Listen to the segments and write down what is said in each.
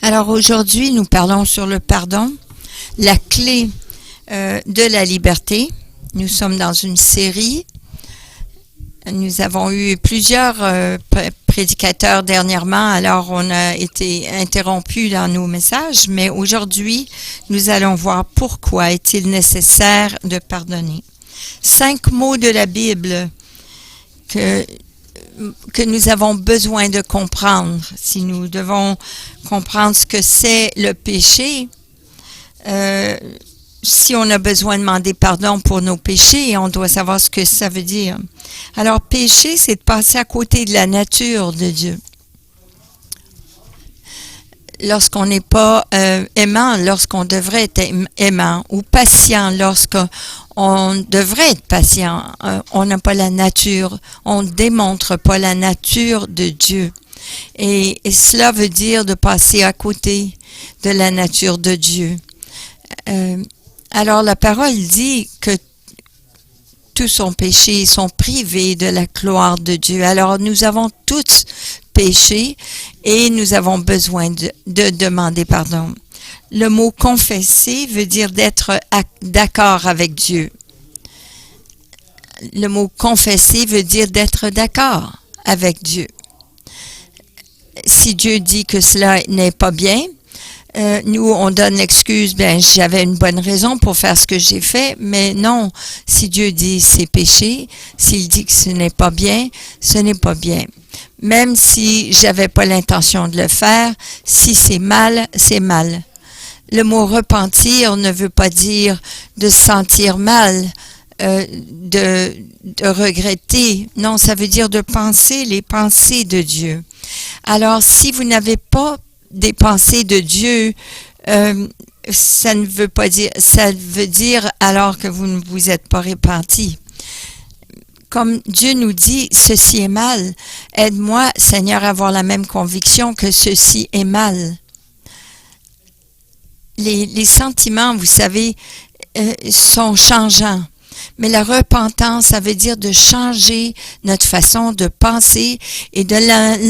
Alors aujourd'hui, nous parlons sur le pardon, la clé de la liberté. Nous sommes dans une série. Nous avons eu plusieurs prédicateurs dernièrement, alors on a été interrompus dans nos messages, mais aujourd'hui, nous allons voir pourquoi est-il nécessaire de pardonner. 5 mots de la Bible que nous avons besoin de comprendre. Si nous devons comprendre ce que c'est le péché, si on a besoin de demander pardon pour nos péchés, on doit savoir ce que ça veut dire. Alors, péché, c'est de passer à côté de la nature de Dieu. Lorsqu'on n'est pas aimant, lorsqu'on devrait être aimant, ou patient, lorsqu'on devrait être patient, on n'a pas la nature, on ne démontre pas la nature de Dieu. Et cela veut dire de passer à côté de la nature de Dieu. Alors la parole dit que tous sont péchés, sont privés de la gloire de Dieu. Alors nous avons tous péché et nous avons besoin de demander pardon. Le mot confesser veut dire d'être d'accord avec Dieu. Le mot confesser veut dire d'être d'accord avec Dieu. Si Dieu dit que cela n'est pas bien, nous, on donne l'excuse, j'avais une bonne raison pour faire ce que j'ai fait, mais non, si Dieu dit c'est péché, s'il dit que ce n'est pas bien, ce n'est pas bien. Même si j'avais pas l'intention de le faire, si c'est mal, c'est mal. Le mot repentir ne veut pas dire de se sentir mal, de regretter. Non, ça veut dire de penser les pensées de Dieu. Alors, si vous n'avez pas des pensées de Dieu, ça ne veut pas dire, ça veut dire alors que vous ne vous êtes pas repenti. Comme Dieu nous dit, ceci est mal. Aide-moi, Seigneur, à avoir la même conviction que ceci est mal. Les sentiments, vous savez, sont changeants. Mais la repentance, ça veut dire de changer notre façon de penser et de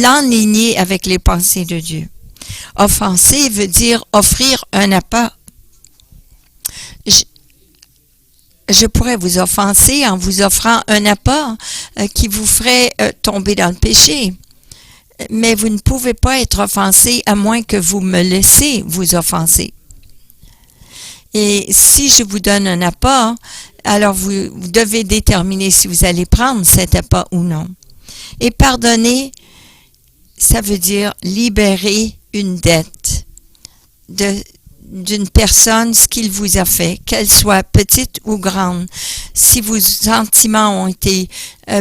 l'enligner avec les pensées de Dieu. Offenser veut dire offrir un appât. Je pourrais vous offenser en vous offrant un appât qui vous ferait tomber dans le péché. Mais vous ne pouvez pas être offensé à moins que vous me laissez vous offenser. Et si je vous donne un appât, alors vous devez déterminer si vous allez prendre cet appât ou non. Et pardonner, ça veut dire libérer une dette d'une personne, ce qu'il vous a fait, qu'elle soit petite ou grande. Si vos sentiments ont été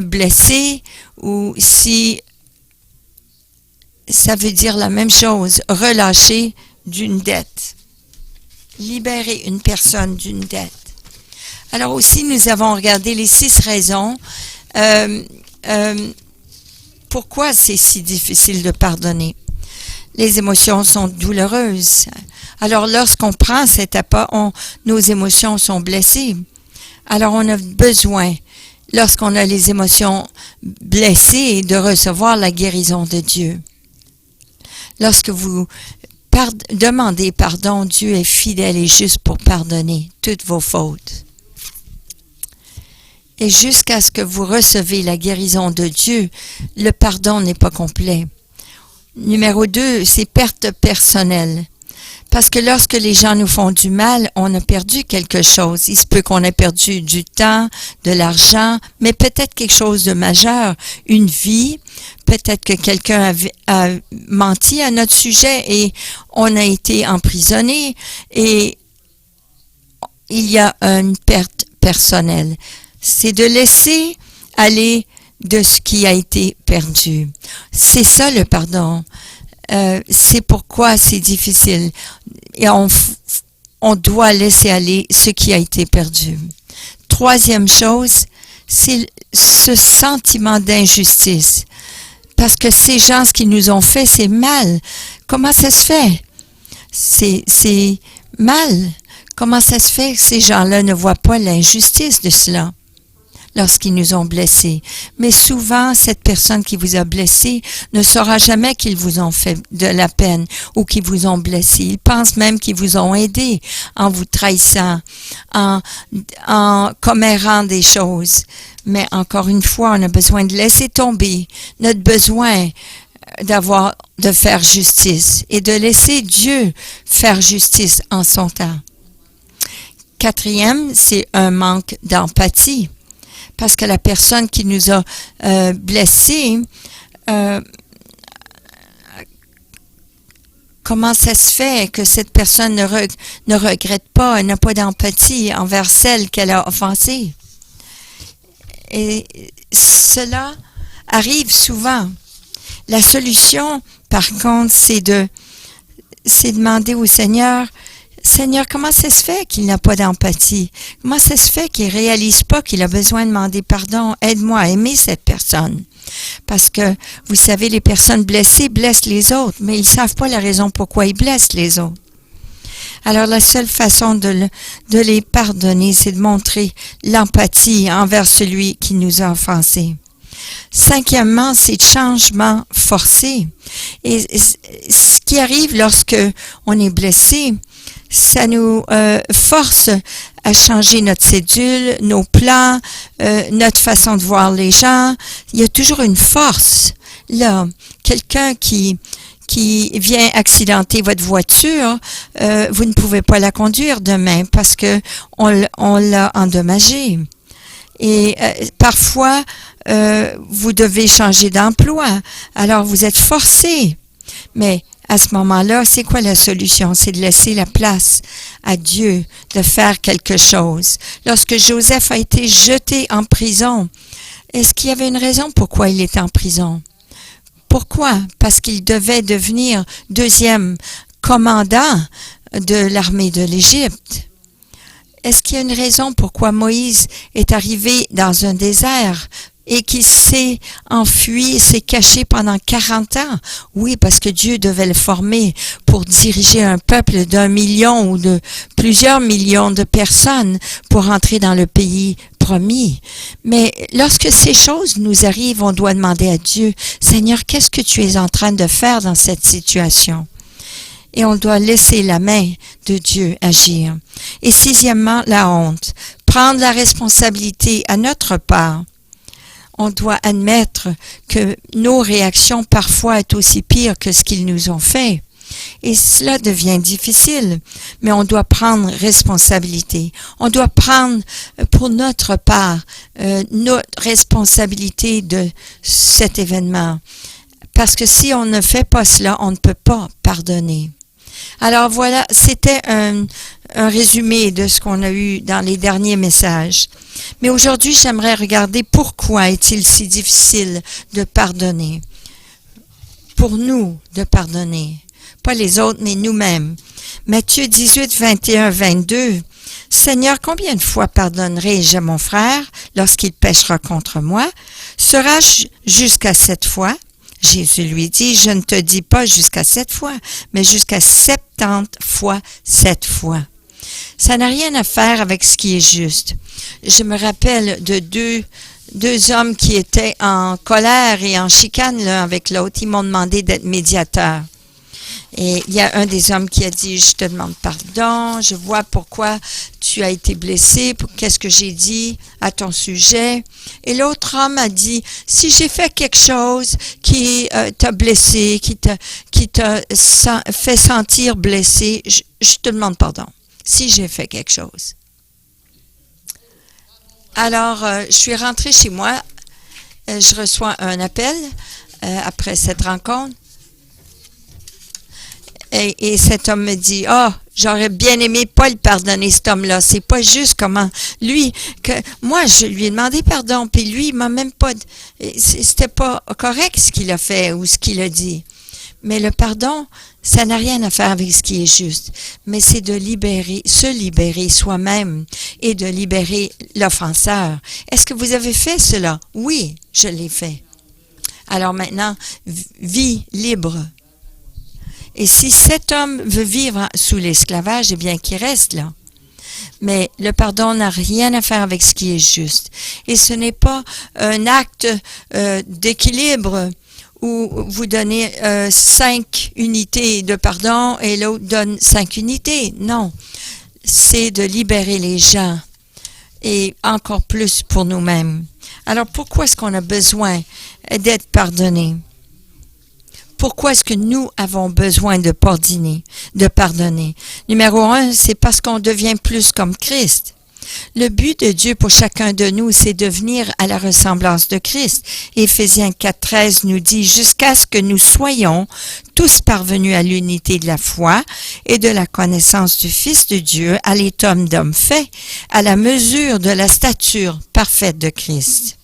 blessés ou si ça veut dire la même chose, relâcher d'une dette. Libérer une personne d'une dette. Alors aussi, nous avons regardé les 6 raisons pourquoi c'est si difficile de pardonner. Les émotions sont douloureuses. Alors, lorsqu'on prend cet appât, nos émotions sont blessées. Alors, on a besoin, lorsqu'on a les émotions blessées, de recevoir la guérison de Dieu. Lorsque vous demandez pardon, Dieu est fidèle et juste pour pardonner toutes vos fautes. Et jusqu'à ce que vous recevez la guérison de Dieu, le pardon n'est pas complet. Numéro 2, c'est perte personnelle. Parce que lorsque les gens nous font du mal, on a perdu quelque chose. Il se peut qu'on ait perdu du temps, de l'argent, mais peut-être quelque chose de majeur, une vie. Peut-être que quelqu'un a menti à notre sujet et on a été emprisonné et il y a une perte personnelle. C'est de laisser aller de ce qui a été perdu. C'est ça le pardon. C'est pourquoi c'est difficile. Et on doit laisser aller ce qui a été perdu. 3e chose, c'est ce sentiment d'injustice. Parce que ces gens, ce qu'ils nous ont fait, c'est mal. Comment ça se fait? C'est mal. Comment ça se fait que ces gens-là ne voient pas l'injustice de cela? lorsqu'ils nous ont blessés. Mais souvent, cette personne qui vous a blessé ne saura jamais qu'ils vous ont fait de la peine ou qu'ils vous ont blessé. Ils pensent même qu'ils vous ont aidé en vous trahissant, en commérant des choses. Mais encore une fois, on a besoin de laisser tomber notre besoin de faire justice et de laisser Dieu faire justice en son temps. Quatrième, c'est un manque d'empathie. Parce que la personne qui nous a blessés, comment ça se fait que cette personne ne regrette pas, n'a pas d'empathie envers celle qu'elle a offensée? Et cela arrive souvent. La solution, par contre, c'est demander au Seigneur, Seigneur, comment ça se fait qu'il n'a pas d'empathie? Comment ça se fait qu'il réalise pas qu'il a besoin de demander pardon? Aide-moi à aimer cette personne. Parce que, vous savez, les personnes blessées blessent les autres, mais ils savent pas la raison pourquoi ils blessent les autres. Alors, la seule façon de les pardonner, c'est de montrer l'empathie envers celui qui nous a offensés. Cinquièmement, c'est le changement forcé. Et ce qui arrive lorsque on est blessé, ça nous force à changer notre cédule, nos plans, notre façon de voir les gens. Il y a toujours une force. Là, quelqu'un qui vient accidenter votre voiture, vous ne pouvez pas la conduire demain parce que on l'a endommagée. Et parfois, vous devez changer d'emploi. Alors, vous êtes forcé. Mais à ce moment-là, c'est quoi la solution? C'est de laisser la place à Dieu de faire quelque chose. Lorsque Joseph a été jeté en prison, est-ce qu'il y avait une raison pourquoi il était en prison? Pourquoi? Parce qu'il devait devenir deuxième commandant de l'armée de l'Égypte. Est-ce qu'il y a une raison pourquoi Moïse est arrivé dans un désert et qu'il s'est enfui, s'est caché pendant 40 ans? Oui, parce que Dieu devait le former pour diriger un peuple d'1 million ou de plusieurs millions de personnes pour entrer dans le pays promis. Mais lorsque ces choses nous arrivent, on doit demander à Dieu, Seigneur, qu'est-ce que tu es en train de faire dans cette situation? Et on doit laisser la main de Dieu agir. Et sixièmement, la honte. Prendre la responsabilité à notre part. On doit admettre que nos réactions parfois sont aussi pires que ce qu'ils nous ont fait. Et cela devient difficile, mais on doit prendre responsabilité. On doit prendre pour notre part notre responsabilité de cet événement. Parce que si on ne fait pas cela, on ne peut pas pardonner. Alors voilà, c'était un résumé de ce qu'on a eu dans les derniers messages. Mais aujourd'hui, j'aimerais regarder pourquoi est-il si difficile de pardonner. Pour nous, de pardonner. Pas les autres, mais nous-mêmes. Matthieu 18, 21, 22. Seigneur, combien de fois pardonnerai-je à mon frère lorsqu'il péchera contre moi? Sera-je jusqu'à 7 fois? Jésus lui dit, je ne te dis pas jusqu'à 7 fois, mais jusqu'à 70 fois 7 fois. Ça n'a rien à faire avec ce qui est juste. Je me rappelle de deux hommes qui étaient en colère et en chicane l'un avec l'autre. Ils m'ont demandé d'être médiateur. Et il y a un des hommes qui a dit, je te demande pardon, je vois pourquoi tu as été blessé, qu'est-ce que j'ai dit à ton sujet. Et l'autre homme a dit, si j'ai fait quelque chose qui t'a blessé, qui t'a fait sentir blessé, je te demande pardon, si j'ai fait quelque chose. Alors, je suis rentrée chez moi, je reçois un appel après cette rencontre. Et cet homme me dit, j'aurais bien aimé pas le pardonner, cet homme-là. C'est pas juste comment moi, je lui ai demandé pardon, puis lui, il m'a même pas, c'était pas correct ce qu'il a fait ou ce qu'il a dit. Mais le pardon, ça n'a rien à faire avec ce qui est juste. Mais c'est de se libérer soi-même et de libérer l'offenseur. Est-ce que vous avez fait cela? Oui, je l'ai fait. Alors maintenant, vie libre. Et si cet homme veut vivre sous l'esclavage, eh bien qu'il reste là. Mais le pardon n'a rien à faire avec ce qui est juste. Et ce n'est pas un acte d'équilibre où vous donnez 5 unités de pardon et l'autre donne 5 unités. Non, c'est de libérer les gens et encore plus pour nous-mêmes. Alors pourquoi est-ce qu'on a besoin d'être pardonné? Pourquoi est-ce que nous avons besoin de pardonner? Numéro 1, c'est parce qu'on devient plus comme Christ. Le but de Dieu pour chacun de nous, c'est de venir à la ressemblance de Christ. Éphésiens 4,13 nous dit « Jusqu'à ce que nous soyons tous parvenus à l'unité de la foi et de la connaissance du Fils de Dieu, à l'état d'homme fait, à la mesure de la stature parfaite de Christ. »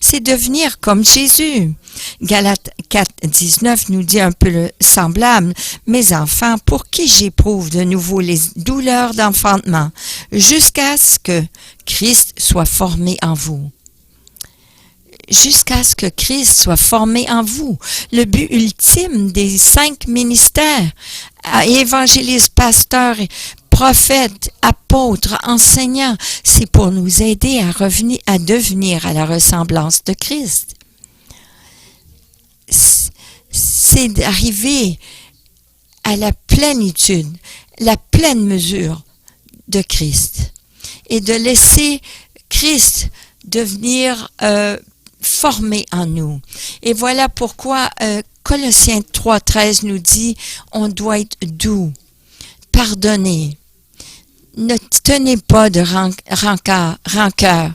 C'est devenir comme Jésus. Galates 4,19 nous dit un peu le semblable. « Mes enfants, pour qui j'éprouve de nouveau les douleurs d'enfantement, jusqu'à ce que Christ soit formé en vous. » Jusqu'à ce que Christ soit formé en vous. Le but ultime des 5 ministères, évangélistes, pasteurs, prophètes, apôtres, enseignants, c'est pour nous aider à devenir à la ressemblance de Christ. C'est d'arriver à la plénitude, la pleine mesure de Christ et de laisser Christ devenir formé en nous. Et voilà pourquoi Colossiens 3,13 nous dit on doit être doux, pardonner. Ne tenez pas de rancœur.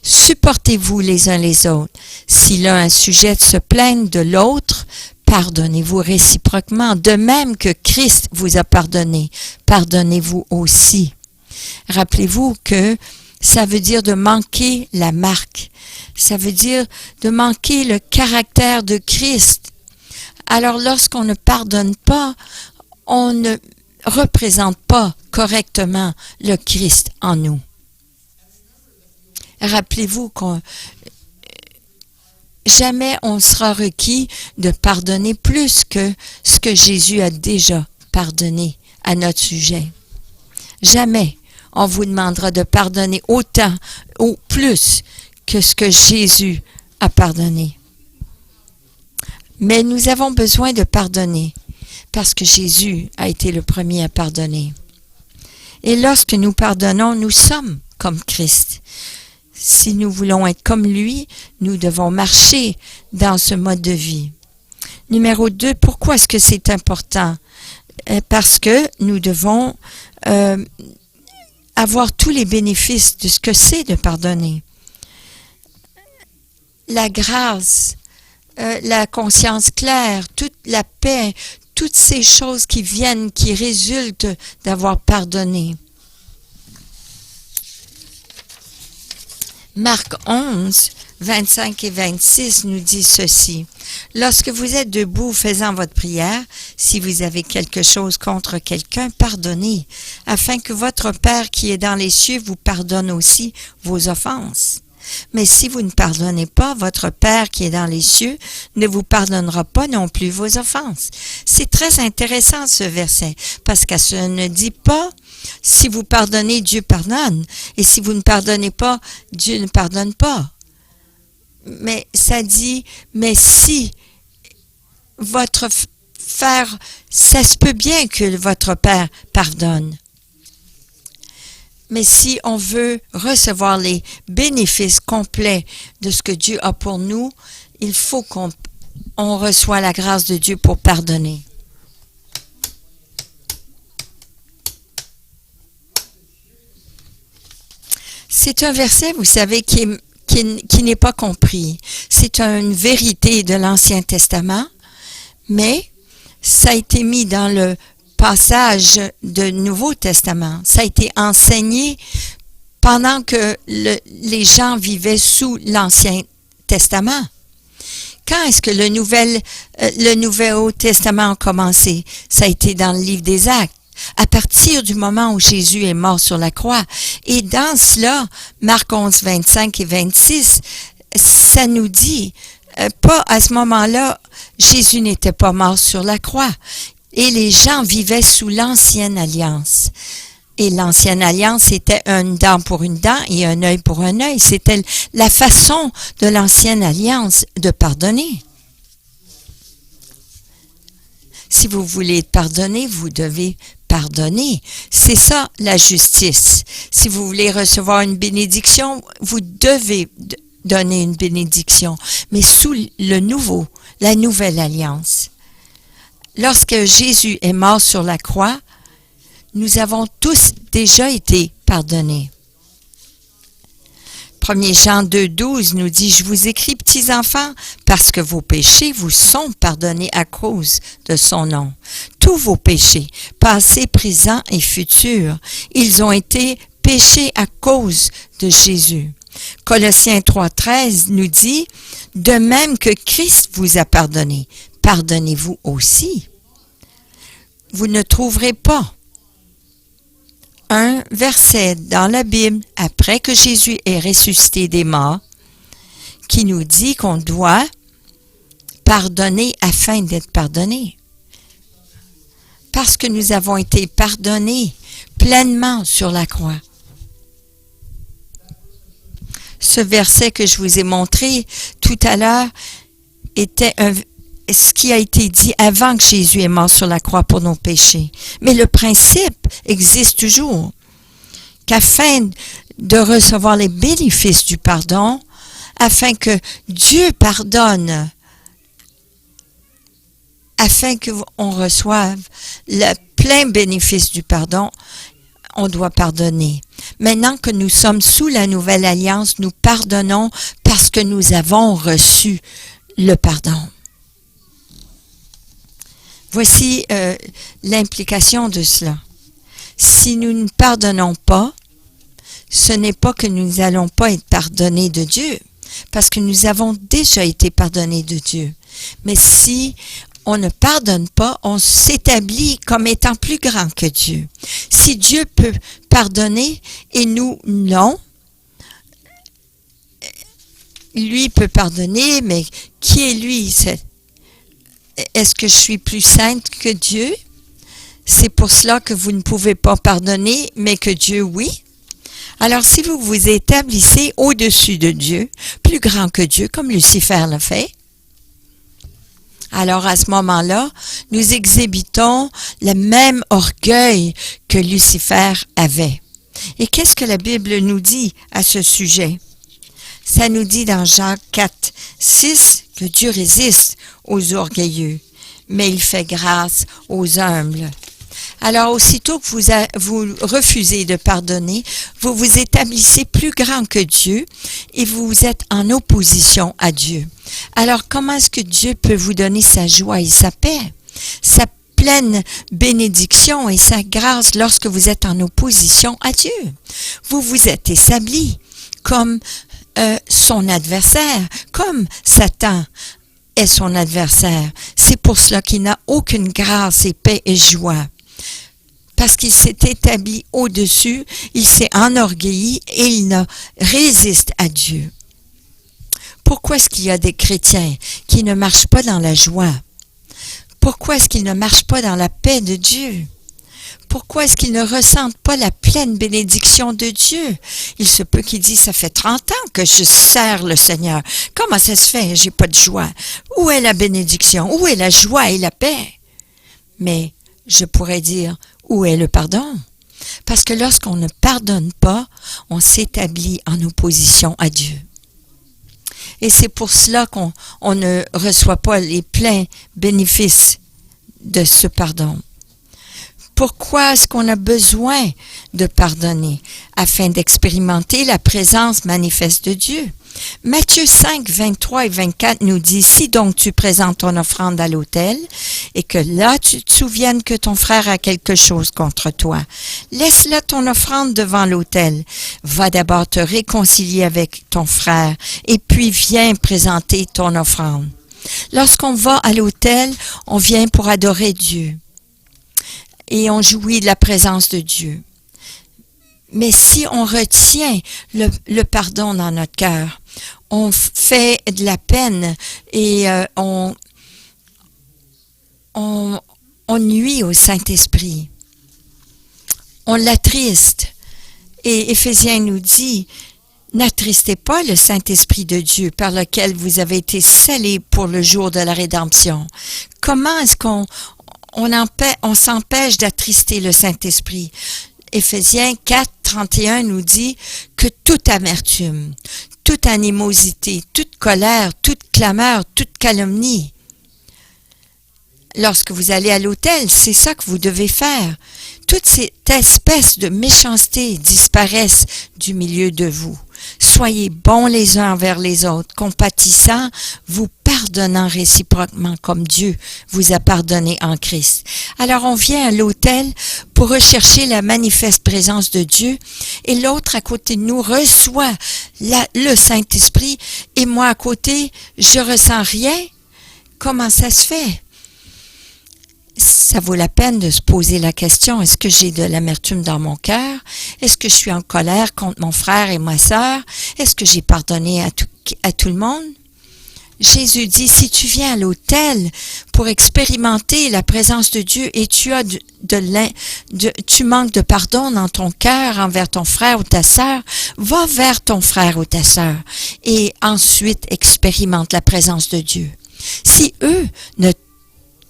Supportez-vous les uns les autres. Si l'un a sujet de se plaindre de l'autre, pardonnez-vous réciproquement. De même que Christ vous a pardonné, pardonnez-vous aussi. Rappelez-vous que ça veut dire de manquer la marque. Ça veut dire de manquer le caractère de Christ. Alors lorsqu'on ne pardonne pas, on ne représente pas correctement le Christ en nous. Rappelez-vous qu'on jamais on sera requis de pardonner plus que ce que Jésus a déjà pardonné à notre sujet. Jamais on vous demandera de pardonner autant ou plus que ce que Jésus a pardonné. Mais nous avons besoin de pardonner parce que Jésus a été le premier à pardonner. Et lorsque nous pardonnons, nous sommes comme Christ. Si nous voulons être comme lui, nous devons marcher dans ce mode de vie. Numéro 2, pourquoi est-ce que c'est important? Parce que nous devons avoir tous les bénéfices de ce que c'est de pardonner. La grâce, la conscience claire, toute la paix, toutes ces choses qui viennent, qui résultent d'avoir pardonné. Marc 11, 25 et 26 nous dit ceci. Lorsque vous êtes debout faisant votre prière, si vous avez quelque chose contre quelqu'un, pardonnez, afin que votre Père qui est dans les cieux vous pardonne aussi vos offenses. Mais si vous ne pardonnez pas, votre Père qui est dans les cieux ne vous pardonnera pas non plus vos offenses. C'est très intéressant ce verset, parce que ça ne dit pas si vous pardonnez, Dieu pardonne, et si vous ne pardonnez pas, Dieu ne pardonne pas. Mais ça dit, mais si votre frère, ça se peut bien que votre Père pardonne. Mais si on veut recevoir les bénéfices complets de ce que Dieu a pour nous, il faut qu'on reçoit la grâce de Dieu pour pardonner. C'est un verset, vous savez, qui n'est pas compris. C'est une vérité de l'Ancien Testament, mais ça a été mis dans le passage du Nouveau Testament. Ça a été enseigné pendant que les gens vivaient sous l'Ancien Testament. Quand est-ce que le Nouveau Testament a commencé? Ça a été dans le livre des Actes. À partir du moment où Jésus est mort sur la croix. Et dans cela, Marc 11, 25 et 26, ça nous dit, pas à ce moment-là, Jésus n'était pas mort sur la croix. Et les gens vivaient sous l'ancienne alliance. Et l'ancienne alliance, c'était une dent pour une dent et un œil pour un œil. C'était la façon de l'ancienne alliance de pardonner. Si vous voulez être pardonné, vous devez pardonner. C'est ça la justice. Si vous voulez recevoir une bénédiction, vous devez donner une bénédiction, mais sous la nouvelle alliance. Lorsque Jésus est mort sur la croix, nous avons tous déjà été pardonnés. 1 Jean 2,12 nous dit « Je vous écris, petits enfants, parce que vos péchés vous sont pardonnés à cause de son nom. Tous vos péchés, passés, présents et futurs, ils ont été péchés à cause de Jésus. » Colossiens 3,13 nous dit « De même que Christ vous a pardonné, pardonnez-vous aussi. » Vous ne trouverez pas un verset dans la Bible, après que Jésus est ressuscité des morts, qui nous dit qu'on doit pardonner afin d'être pardonné. Parce que nous avons été pardonnés pleinement sur la croix. Ce verset que je vous ai montré tout à l'heure était ce qui a été dit avant que Jésus est mort sur la croix pour nos péchés. Mais le principe existe toujours, qu'afin de recevoir les bénéfices du pardon, afin que Dieu pardonne, afin qu'on reçoive le plein bénéfice du pardon, on doit pardonner. Maintenant que nous sommes sous la nouvelle alliance, nous pardonnons parce que nous avons reçu le pardon. Voici l'implication de cela. Si nous ne pardonnons pas, ce n'est pas que nous n'allons pas être pardonnés de Dieu, parce que nous avons déjà été pardonnés de Dieu. Mais si on ne pardonne pas, on s'établit comme étant plus grand que Dieu. Si Dieu peut pardonner et nous, non, lui peut pardonner, mais qui est lui? Est-ce que je suis plus sainte que Dieu? C'est pour cela que vous ne pouvez pas pardonner, mais que Dieu, oui. Alors, si vous vous établissez au-dessus de Dieu, plus grand que Dieu, comme Lucifer l'a fait, alors à ce moment-là, nous exhibitons le même orgueil que Lucifer avait. Et qu'est-ce que la Bible nous dit à ce sujet? Ça nous dit dans Jacques 4, 6 que Dieu résiste aux orgueilleux, mais il fait grâce aux humbles. Alors, aussitôt que vous refusez de pardonner, vous vous établissez plus grand que Dieu et vous êtes en opposition à Dieu. Alors, comment est-ce que Dieu peut vous donner sa joie et sa paix, sa pleine bénédiction et sa grâce lorsque vous êtes en opposition à Dieu? Vous vous êtes établi comme son adversaire, comme Satan est son adversaire. C'est pour cela qu'il n'a aucune grâce et paix et joie. Parce qu'il s'est établi au-dessus, il s'est enorgueilli et il ne résiste à Dieu. Pourquoi est-ce qu'il y a des chrétiens qui ne marchent pas dans la joie? Pourquoi est-ce qu'ils ne marchent pas dans la paix de Dieu? Pourquoi est-ce qu'ils ne ressentent pas la pleine bénédiction de Dieu? Il se peut qu'ils disent, ça fait 30 ans que je sers le Seigneur. Comment ça se fait? J'ai pas de joie. Où est la bénédiction? Où est la joie et la paix? Mais je pourrais dire, où est le pardon? Parce que lorsqu'on ne pardonne pas, on s'établit en opposition à Dieu. Et c'est pour cela qu'on ne reçoit pas les pleins bénéfices de ce pardon. Pourquoi est-ce qu'on a besoin de pardonner? Afin d'expérimenter la présence manifeste de Dieu. Matthieu 5, 23 et 24 nous dit, « Si donc tu présentes ton offrande à l'autel, et que là tu te souviennes que ton frère a quelque chose contre toi, laisse-là ton offrande devant l'autel. Va d'abord te réconcilier avec ton frère, et puis viens présenter ton offrande. » Lorsqu'on va à l'autel, on vient pour adorer Dieu. Et on jouit de la présence de Dieu. Mais si on retient le pardon dans notre cœur, on fait de la peine et on nuit au Saint-Esprit. on l'attriste. Et Éphésiens nous dit, n'attristez pas le Saint-Esprit de Dieu par lequel vous avez été scellés pour le jour de la rédemption. Comment est-ce qu'on s'empêche d'attrister le Saint-Esprit? Éphésiens 4, 31 nous dit que toute amertume, toute animosité, toute colère, toute clameur, toute calomnie. Lorsque vous allez à l'autel, c'est ça que vous devez faire. Toute cette espèce de méchanceté disparaisse du milieu de vous. Soyez bons les uns envers les autres, compatissants, vous pardonnant réciproquement comme Dieu vous a pardonné en Christ. Alors on vient à l'autel pour rechercher la manifeste présence de Dieu et l'autre à côté de nous reçoit le Saint-Esprit et moi à côté, je ressens rien. Comment ça se fait? Ça vaut la peine de se poser la question, est-ce que j'ai de l'amertume dans mon cœur? Est-ce que je suis en colère contre mon frère et ma sœur? Est-ce que j'ai pardonné à tout le monde? Jésus dit, si tu viens à l'autel pour expérimenter la présence de Dieu et tu manques de pardon dans ton cœur envers ton frère ou ta sœur, va vers ton frère ou ta sœur et ensuite expérimente la présence de Dieu. Si eux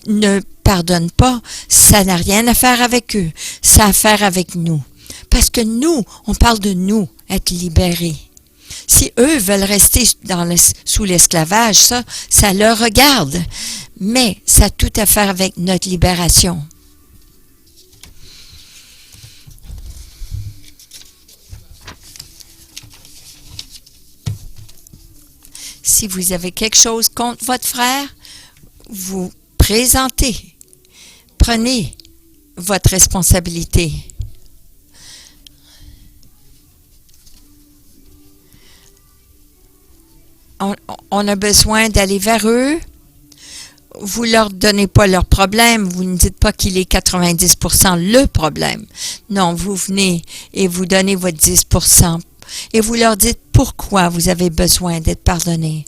ne pardonnent pas, ça n'a rien à faire avec eux, ça a à faire avec nous. Parce que nous, on parle de nous, être libérés. Si eux veulent rester sous l'esclavage, ça leur regarde. Mais ça a tout à faire avec notre libération. Si vous avez quelque chose contre votre frère, vous présentez. Prenez votre responsabilité. On a besoin d'aller vers eux. Vous leur donnez pas leur problème. Vous ne dites pas qu'il est 90% le problème. Non, vous venez et vous donnez votre 10% et vous leur dites pourquoi vous avez besoin d'être pardonné.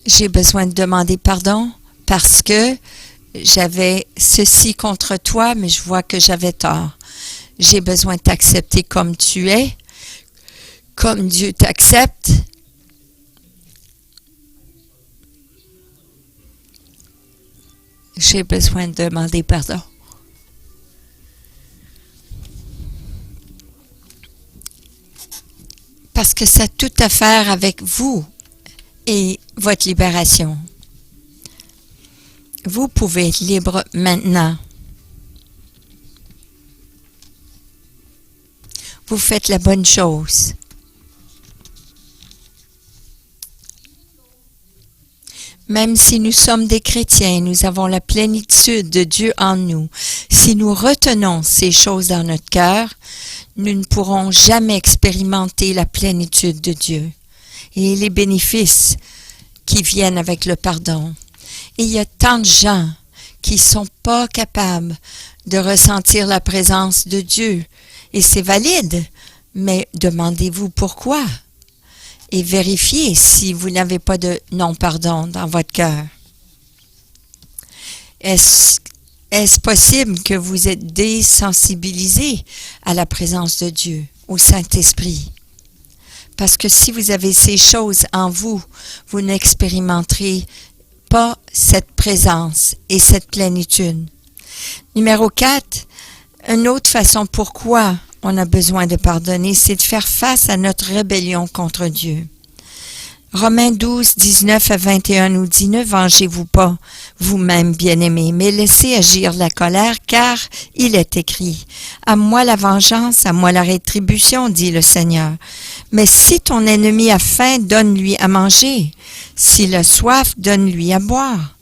J'ai besoin de demander pardon parce que j'avais ceci contre toi, mais je vois que j'avais tort. J'ai besoin de t'accepter comme tu es, comme Dieu t'accepte. J'ai besoin de demander pardon. Parce que ça a tout à faire avec vous et votre libération. Vous pouvez être libre maintenant. Vous faites la bonne chose. Même si nous sommes des chrétiens, nous avons la plénitude de Dieu en nous. Si nous retenons ces choses dans notre cœur, nous ne pourrons jamais expérimenter la plénitude de Dieu et les bénéfices qui viennent avec le pardon. Et il y a tant de gens qui sont pas capables de ressentir la présence de Dieu. Et c'est valide, mais demandez-vous pourquoi. Et vérifiez si vous n'avez pas de non-pardon dans votre cœur. Est-ce possible que vous êtes désensibilisé à la présence de Dieu, au Saint-Esprit? Parce que si vous avez ces choses en vous, vous n'expérimenterez pas cette présence et cette plénitude. Numéro 4, une autre façon pourquoi on a besoin de pardonner, c'est de faire face à notre rébellion contre Dieu. Romains 12, 19 à 21 nous dit, « Ne vengez-vous pas vous-même, bien-aimés, mais laissez agir la colère, car il est écrit, « À moi la vengeance, à moi la rétribution, dit le Seigneur. Mais si ton ennemi a faim, donne-lui à manger. S'il a soif, donne-lui à boire.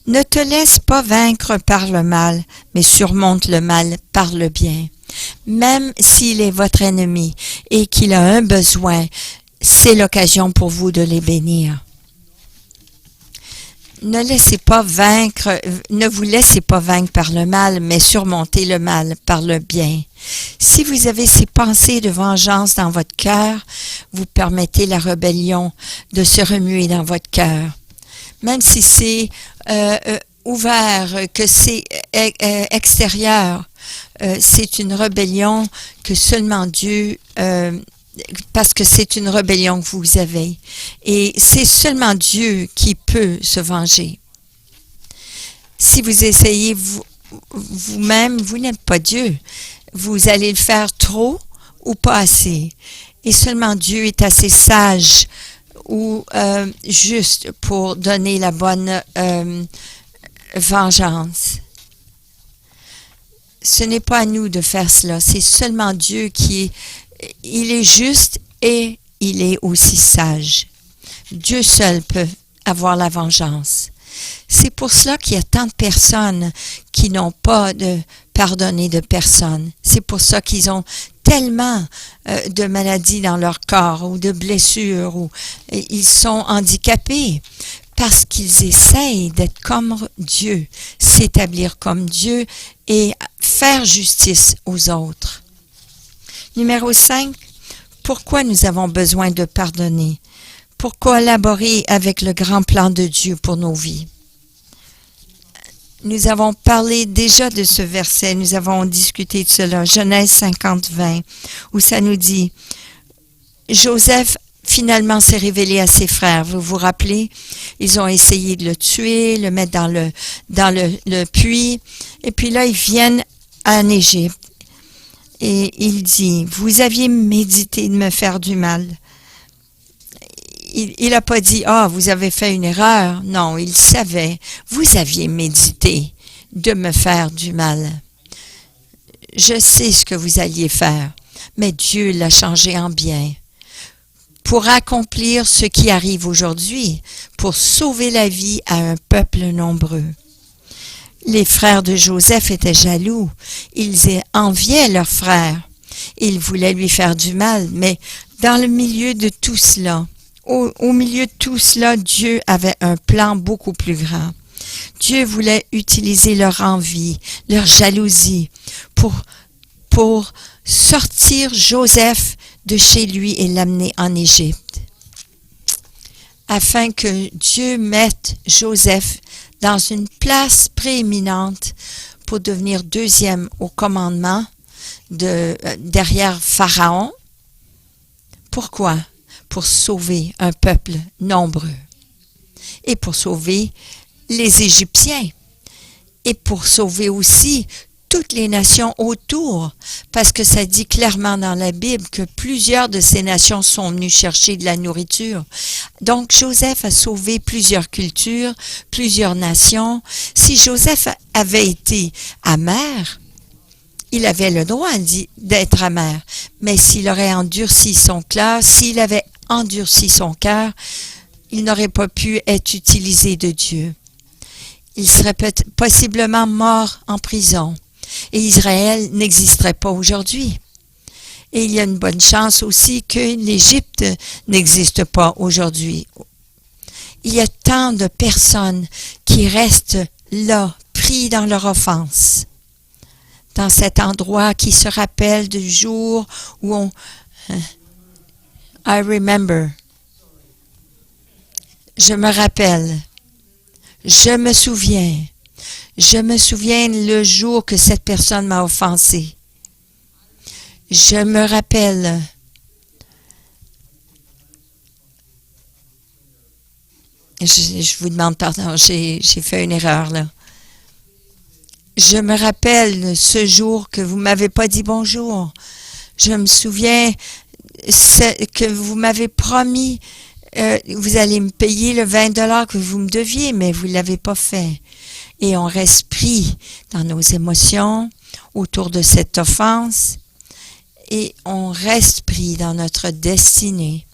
Ne te laisse pas vaincre par le mal, mais surmonte le mal par le bien. Même s'il est votre ennemi et qu'il a un besoin, c'est l'occasion pour vous de les bénir. » Ne vous laissez pas vaincre par le mal, mais surmontez le mal par le bien. Si vous avez ces pensées de vengeance dans votre cœur, vous permettez la rébellion de se remuer dans votre cœur. Même si c'est ouvert, que c'est extérieure. C'est une rébellion que seulement Dieu, parce que c'est une rébellion que vous avez. Et c'est seulement Dieu qui peut se venger. Si vous essayez vous-même, vous n'êtes pas Dieu. Vous allez le faire trop ou pas assez. Et seulement Dieu est assez sage ou juste pour donner la bonne vengeance. Ce n'est pas à nous de faire cela. C'est seulement Dieu il est juste et il est aussi sage. Dieu seul peut avoir la vengeance. C'est pour cela qu'il y a tant de personnes qui n'ont pas pardonné de personne. C'est pour ça qu'ils ont tellement de maladies dans leur corps ou de blessures ou ils sont handicapés. Parce qu'ils essayent d'être comme Dieu, s'établir comme Dieu et faire justice aux autres. Numéro 5, pourquoi nous avons besoin de pardonner? Pour collaborer avec le grand plan de Dieu pour nos vies. Nous avons parlé déjà de ce verset, nous avons discuté de cela, Genèse 50-20, où ça nous dit, Joseph finalement s'est révélé à ses frères. Vous vous rappelez? Ils ont essayé de le tuer, le mettre dans le puits. Et puis là, ils viennent en Égypte. Et il dit, vous aviez médité de me faire du mal. Il n'a pas dit, vous avez fait une erreur. Non, il savait, vous aviez médité de me faire du mal. Je sais ce que vous alliez faire, mais Dieu l'a changé en bien. Pour accomplir ce qui arrive aujourd'hui, pour sauver la vie à un peuple nombreux. Les frères de Joseph étaient jaloux. Ils enviaient leur frère. Ils voulaient lui faire du mal, mais dans le milieu de tout cela, au milieu de tout cela, Dieu avait un plan beaucoup plus grand. Dieu voulait utiliser leur envie, leur jalousie pour sortir Joseph de chez lui et l'amener en Égypte, afin que Dieu mette Joseph dans une place prééminente pour devenir deuxième au commandement derrière Pharaon. Pourquoi? Pour sauver un peuple nombreux et pour sauver les Égyptiens et pour sauver aussi toutes les nations autour, parce que ça dit clairement dans la Bible que plusieurs de ces nations sont venues chercher de la nourriture. Donc, Joseph a sauvé plusieurs cultures, plusieurs nations. Si Joseph avait été amer, il avait le droit d'être amer, mais s'il aurait endurci son cœur, s'il avait endurci son cœur, il n'aurait pas pu être utilisé de Dieu. Il serait possiblement mort en prison. Et Israël n'existerait pas aujourd'hui. Et il y a une bonne chance aussi que l'Égypte n'existe pas aujourd'hui. Il y a tant de personnes qui restent là, pris dans leur offense, dans cet endroit qui se rappelle du jour où I remember. Je me rappelle. Je me souviens. Je me souviens le jour que cette personne m'a offensé. Je me rappelle. Je vous demande pardon, j'ai fait une erreur là. Je me rappelle ce jour que vous m'avez pas dit bonjour. Je me souviens que vous m'avez promis, vous allez me payer le 20$ que vous me deviez, mais vous l'avez pas fait. Et on reste pris dans nos émotions autour de cette offense et on reste pris dans notre destinée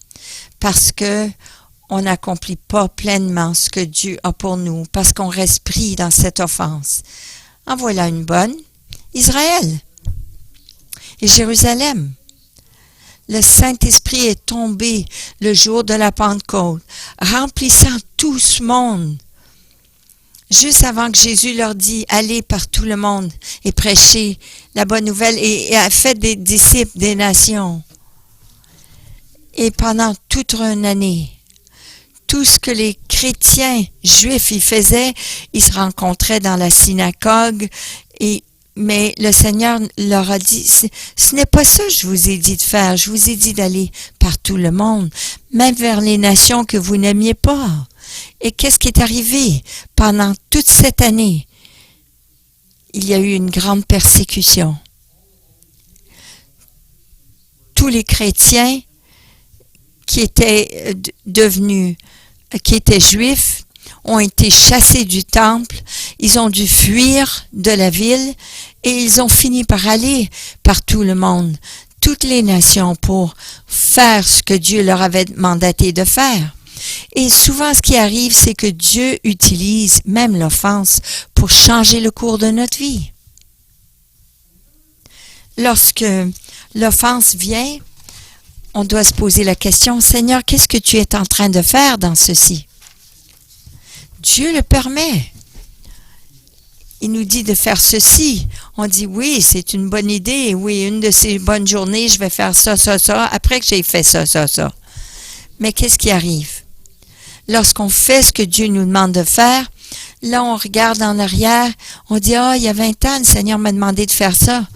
parce que on n'accomplit pas pleinement ce que Dieu a pour nous, parce qu'on reste pris dans cette offense. En voilà une bonne. Israël et Jérusalem. Le Saint-Esprit est tombé le jour de la Pentecôte, remplissant tout ce monde. Juste avant que Jésus leur dit, allez par tout le monde et prêchez la bonne nouvelle et faites des disciples des nations. Et pendant toute une année, tout ce que les chrétiens juifs y faisaient. Ils se rencontraient dans la synagogue, mais le Seigneur leur a dit, ce n'est pas ça que je vous ai dit de faire, je vous ai dit d'aller par tout le monde, même vers les nations que vous n'aimiez pas. Et qu'est-ce qui est arrivé pendant toute cette année? Il y a eu une grande persécution. Tous les chrétiens qui étaient qui étaient juifs, ont été chassés du temple, ils ont dû fuir de la ville et ils ont fini par aller par tout le monde, toutes les nations pour faire ce que Dieu leur avait mandaté de faire. Et souvent, ce qui arrive, c'est que Dieu utilise même l'offense pour changer le cours de notre vie. Lorsque l'offense vient, on doit se poser la question, Seigneur, qu'est-ce que tu es en train de faire dans ceci? Dieu le permet. Il nous dit de faire ceci. On dit, oui, c'est une bonne idée. Oui, une de ces bonnes journées, je vais faire ça, ça, ça, après que j'ai fait ça, ça, ça. Mais qu'est-ce qui arrive? Lorsqu'on fait ce que Dieu nous demande de faire, là, on regarde en arrière, on dit, il y a 20 ans, le Seigneur m'a demandé de faire ça.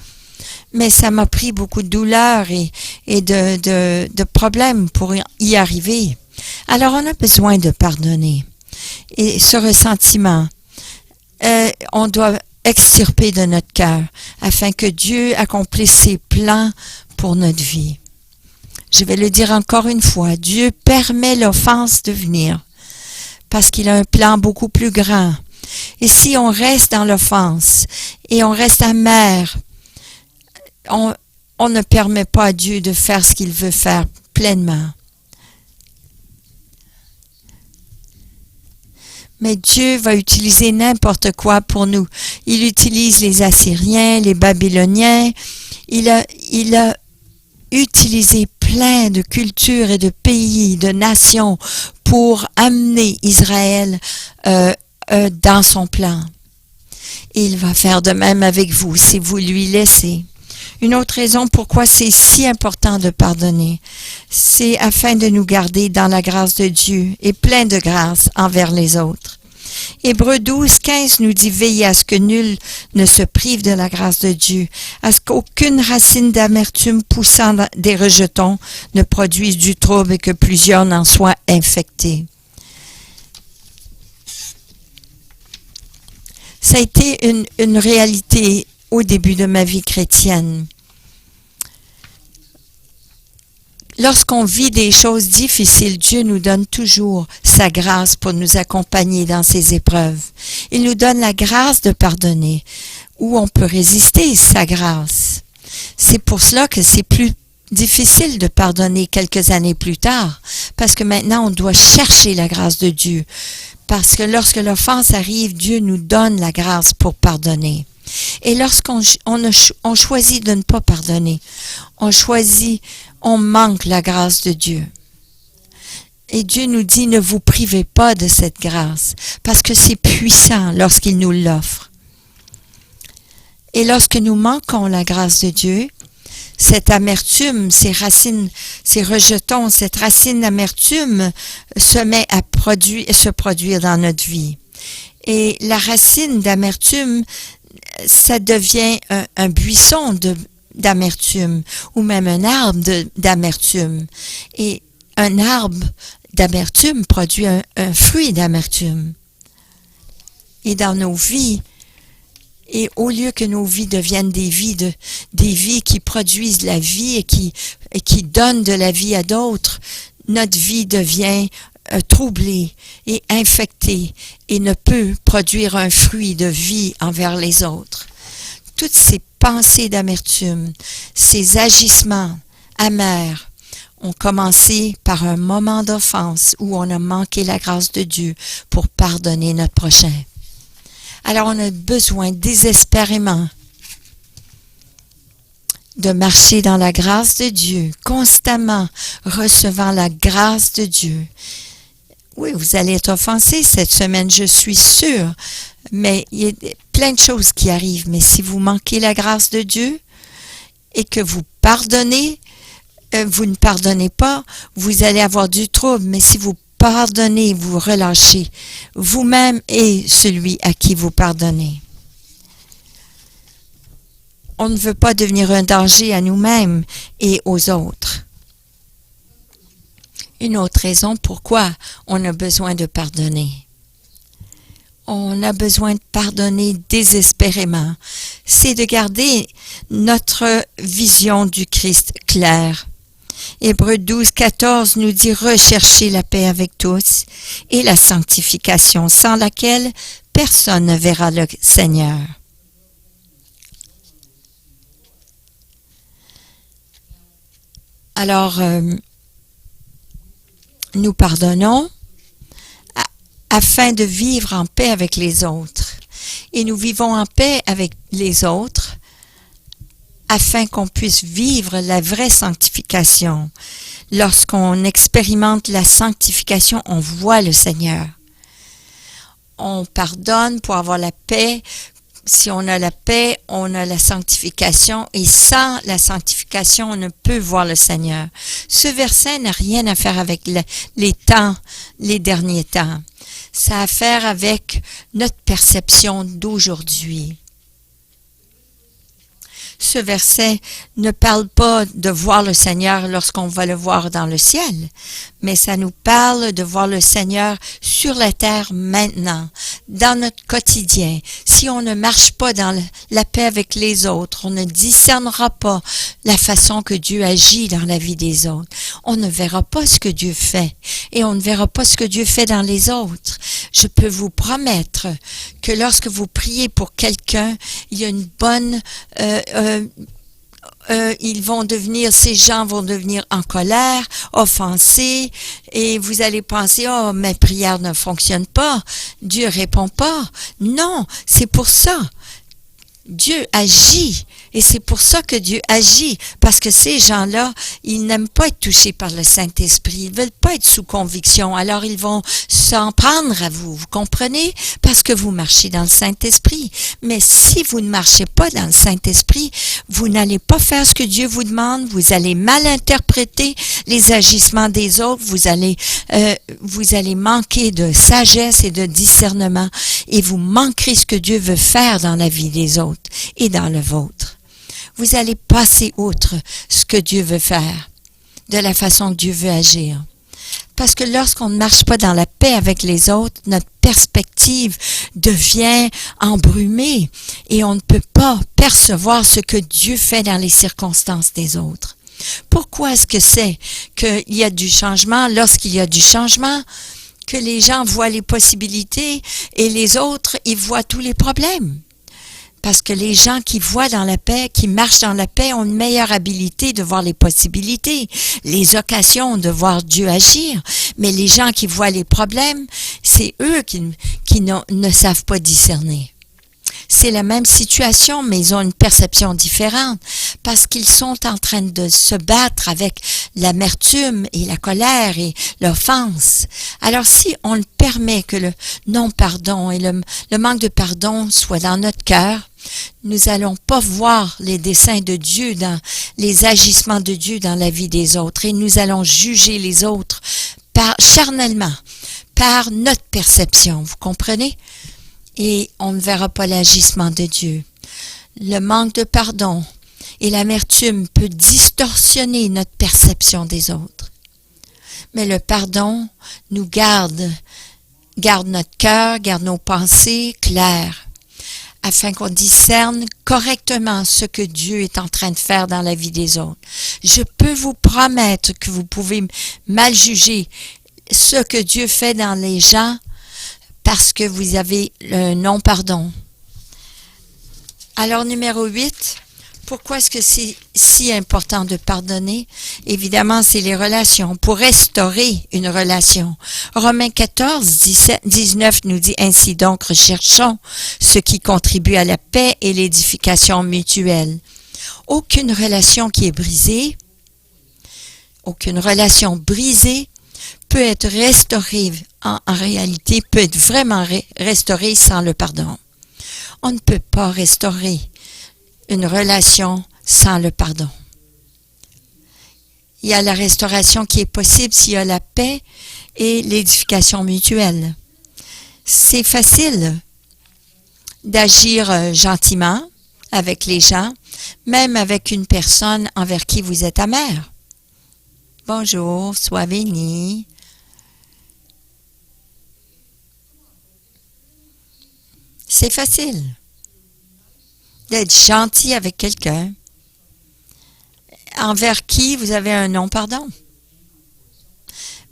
Mais ça m'a pris beaucoup de douleur et de problèmes pour y arriver. Alors, on a besoin de pardonner. Et ce ressentiment, on doit extirper de notre cœur afin que Dieu accomplisse ses plans pour notre vie. Je vais le dire encore une fois, Dieu permet l'offense de venir parce qu'il a un plan beaucoup plus grand. Et si on reste dans l'offense et on reste amer, on ne permet pas à Dieu de faire ce qu'il veut faire pleinement. Mais Dieu va utiliser n'importe quoi pour nous. Il utilise les Assyriens, les Babyloniens. Il a utilisé plein de cultures et de pays, de nations pour amener Israël dans son plan. Et il va faire de même avec vous si vous lui laissez. Une autre raison pourquoi c'est si important de pardonner, c'est afin de nous garder dans la grâce de Dieu et plein de grâce envers les autres. Hébreux 12:15 nous dit « Veillez à ce que nul ne se prive de la grâce de Dieu, à ce qu'aucune racine d'amertume poussant des rejetons ne produise du trouble et que plusieurs n'en soient infectés. » Ça a été une réalité au début de ma vie chrétienne. Lorsqu'on vit des choses difficiles, Dieu nous donne toujours sa grâce pour nous accompagner dans ces épreuves. Il nous donne la grâce de pardonner, où on peut résister sa grâce. C'est pour cela que c'est plus difficile de pardonner quelques années plus tard, parce que maintenant on doit chercher la grâce de Dieu. Parce que lorsque l'offense arrive, Dieu nous donne la grâce pour pardonner. Et lorsqu'on choisit de ne pas pardonner, on manque la grâce de Dieu. Et Dieu nous dit, ne vous privez pas de cette grâce, parce que c'est puissant lorsqu'il nous l'offre. Et lorsque nous manquons la grâce de Dieu, cette amertume, ces racines, ces rejetons, cette racine d'amertume se met à se produire dans notre vie. Et la racine d'amertume, ça devient un buisson d'amertume ou même un arbre d'amertume. Et un arbre d'amertume produit un fruit d'amertume. Et dans nos vies, et au lieu que nos vies deviennent des vies qui produisent la vie et qui donnent de la vie à d'autres, notre vie devient troublée et infectée et ne peut produire un fruit de vie envers les autres. Toutes ces pensées d'amertume, ces agissements amers ont commencé par un moment d'offense où on a manqué la grâce de Dieu pour pardonner notre prochain. Alors on a besoin désespérément de marcher dans la grâce de Dieu, constamment recevant la grâce de Dieu. Oui, vous allez être offensés cette semaine, je suis sûre, mais il y a plein de choses qui arrivent. Mais si vous manquez la grâce de Dieu et que vous pardonnez, vous ne pardonnez pas, vous allez avoir du trouble. Mais si vous pardonnez, vous relâchez vous-même et celui à qui vous pardonnez. On ne veut pas devenir un danger à nous-mêmes et aux autres. Une autre raison pourquoi on a besoin de pardonner. On a besoin de pardonner désespérément. C'est de garder notre vision du Christ claire. Hébreux 12, 14 nous dit « Recherchez la paix avec tous et la sanctification, sans laquelle personne ne verra le Seigneur. » Alors, nous pardonnons afin de vivre en paix avec les autres. Et nous vivons en paix avec les autres afin qu'on puisse vivre la vraie sanctification. Lorsqu'on expérimente la sanctification, on voit le Seigneur. On pardonne pour avoir la paix. Si on a la paix, on a la sanctification. Et sans la sanctification, on ne peut voir le Seigneur. Ce verset n'a rien à faire avec les temps, les derniers temps. Ça a à faire avec notre perception d'aujourd'hui. Ce verset ne parle pas de voir le Seigneur lorsqu'on va le voir dans le ciel, mais ça nous parle de voir le Seigneur sur la terre maintenant, dans notre quotidien. Si on ne marche pas dans la paix avec les autres, on ne discernera pas la façon que Dieu agit dans la vie des autres. On ne verra pas ce que Dieu fait et on ne verra pas ce que Dieu fait dans les autres. Je peux vous promettre que lorsque vous priez pour quelqu'un, il y a une bonne... ces gens vont devenir en colère, offensés, et vous allez penser, oh, mes prières ne fonctionnent pas, Dieu répond pas. Non, c'est pour ça. Dieu agit. Et c'est pour ça que Dieu agit, parce que ces gens-là, ils n'aiment pas être touchés par le Saint-Esprit, ils veulent pas être sous conviction, alors ils vont s'en prendre à vous, vous comprenez? Parce que vous marchez dans le Saint-Esprit. Mais si vous ne marchez pas dans le Saint-Esprit, vous n'allez pas faire ce que Dieu vous demande, vous allez mal interpréter les agissements des autres, vous allez manquer de sagesse et de discernement, et vous manquerez ce que Dieu veut faire dans la vie des autres et dans le vôtre. Vous allez passer outre ce que Dieu veut faire, de la façon que Dieu veut agir. Parce que lorsqu'on ne marche pas dans la paix avec les autres, notre perspective devient embrumée et on ne peut pas percevoir ce que Dieu fait dans les circonstances des autres. Pourquoi est-ce que c'est qu'il y a du changement? Lorsqu'il y a du changement, que les gens voient les possibilités et les autres, ils voient tous les problèmes. Parce que les gens qui voient dans la paix, qui marchent dans la paix, ont une meilleure habilité de voir les possibilités, les occasions de voir Dieu agir. Mais les gens qui voient les problèmes, c'est eux qui ne savent pas discerner. C'est la même situation, mais ils ont une perception différente parce qu'ils sont en train de se battre avec l'amertume et la colère et l'offense. Alors, si on permet que le non-pardon et le manque de pardon soit dans notre cœur, nous allons pas voir les desseins de Dieu les agissements de Dieu dans la vie des autres et nous allons juger les autres charnellement, par notre perception. Vous comprenez? Et on ne verra pas l'agissement de Dieu. Le manque de pardon et l'amertume peut distorsionner notre perception des autres. Mais le pardon nous garde notre cœur, garde nos pensées claires, afin qu'on discerne correctement ce que Dieu est en train de faire dans la vie des autres. Je peux vous promettre que vous pouvez mal juger ce que Dieu fait dans les gens parce que vous avez le non-pardon. Alors, numéro 8, pourquoi est-ce que c'est si important de pardonner? Évidemment, c'est les relations, pour restaurer une relation. Romains 14, 19 nous dit « Ainsi donc, recherchons ce qui contribue à la paix et l'édification mutuelle. » Aucune relation qui est brisée, aucune relation brisée peut être restaurée, en réalité, peut être vraiment restaurée sans le pardon. On ne peut pas restaurer une relation sans le pardon. Il y a la restauration qui est possible s'il y a la paix et l'édification mutuelle. C'est facile d'agir gentiment avec les gens, même avec une personne envers qui vous êtes amer. Bonjour, sois béni. C'est facile d'être gentil avec quelqu'un envers qui vous avez un non-pardon.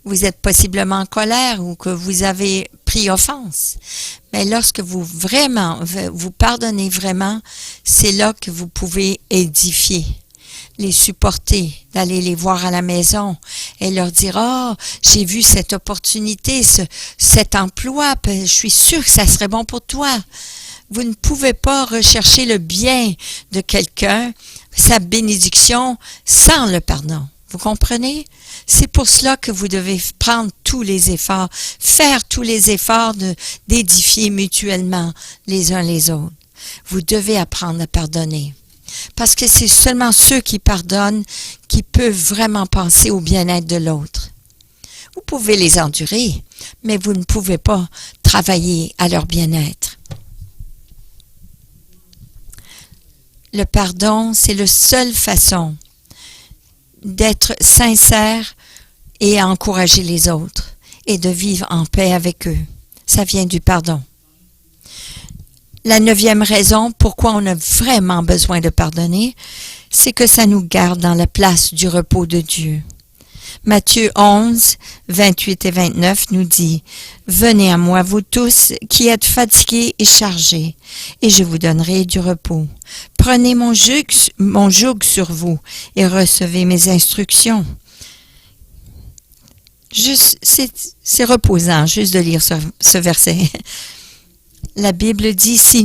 Vous êtes possiblement en colère ou que vous avez pris offense. Mais lorsque vous pardonnez vraiment, c'est là que vous pouvez édifier, les supporter, d'aller les voir à la maison et leur dire « Ah, j'ai vu cette opportunité, cet emploi, je suis sûre que ça serait bon pour toi. » Vous ne pouvez pas rechercher le bien de quelqu'un, sa bénédiction, sans le pardon. Vous comprenez? C'est pour cela que vous devez prendre tous les efforts, faire tous les efforts d'édifier mutuellement les uns les autres. Vous devez apprendre à pardonner. Parce que c'est seulement ceux qui pardonnent qui peuvent vraiment penser au bien-être de l'autre. Vous pouvez les endurer, mais vous ne pouvez pas travailler à leur bien-être. Le pardon, c'est la seule façon d'être sincère et à encourager les autres et de vivre en paix avec eux. Ça vient du pardon. La 9e raison pourquoi on a vraiment besoin de pardonner, c'est que ça nous garde dans la place du repos de Dieu. Matthieu 11, 28 et 29 nous dit « Venez à moi, vous tous qui êtes fatigués et chargés, et je vous donnerai du repos. Prenez mon joug sur vous et recevez mes instructions. » C'est reposant juste de lire ce verset. La Bible dit, si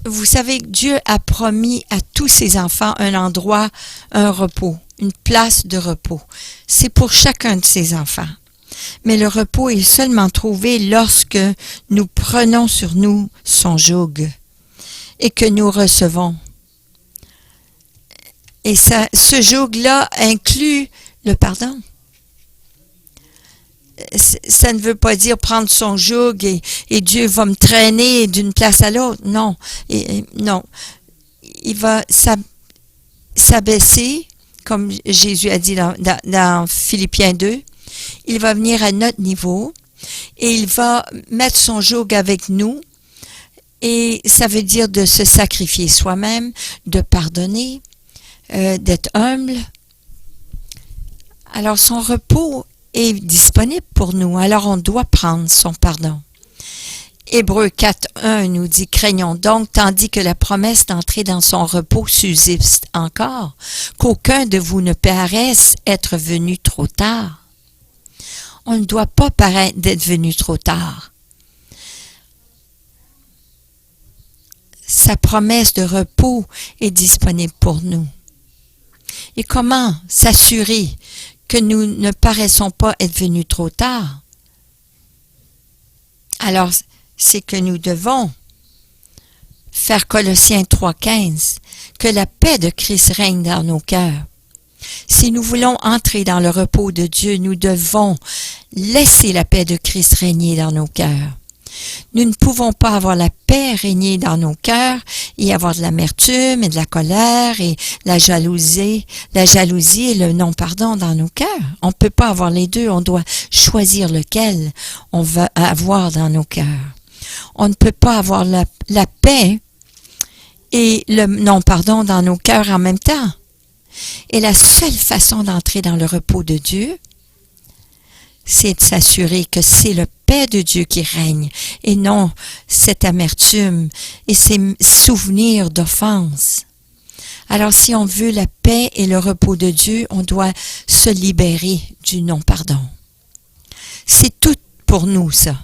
vous savez que Dieu a promis à tous ses enfants un endroit, un repos, une place de repos. C'est pour chacun de ses enfants. Mais le repos est seulement trouvé lorsque nous prenons sur nous son joug et que nous recevons. Et ce joug-là inclut le pardon. Ça ne veut pas dire prendre son joug et Dieu va me traîner d'une place à l'autre. Non. Non. Il va s'abaisser, comme Jésus a dit dans Philippiens 2. Il va venir à notre niveau et il va mettre son joug avec nous. Et ça veut dire de se sacrifier soi-même, de pardonner, d'être humble. Alors son repos est disponible pour nous, alors on doit prendre son pardon. Hébreux 4.1 nous dit « Craignons donc, tandis que la promesse d'entrer dans son repos subsiste encore, qu'aucun de vous ne paraisse être venu trop tard. » On ne doit pas paraître d'être venu trop tard. Sa promesse de repos est disponible pour nous. Et comment s'assurer que nous ne paraissons pas être venus trop tard? Alors, c'est que nous devons faire Colossiens 3.15, que la paix de Christ règne dans nos cœurs. Si nous voulons entrer dans le repos de Dieu, nous devons laisser la paix de Christ régner dans nos cœurs. Nous ne pouvons pas avoir la paix régner dans nos cœurs et avoir de l'amertume et de la colère et la jalousie et le non-pardon dans nos cœurs. On ne peut pas avoir les deux, on doit choisir lequel on va avoir dans nos cœurs. On ne peut pas avoir la paix et le non-pardon dans nos cœurs en même temps. Et la seule façon d'entrer dans le repos de Dieu, c'est de s'assurer que c'est la paix de Dieu qui règne et non cette amertume et ces souvenirs d'offense. Alors si on veut la paix et le repos de Dieu, on doit se libérer du non-pardon. C'est tout pour nous, ça.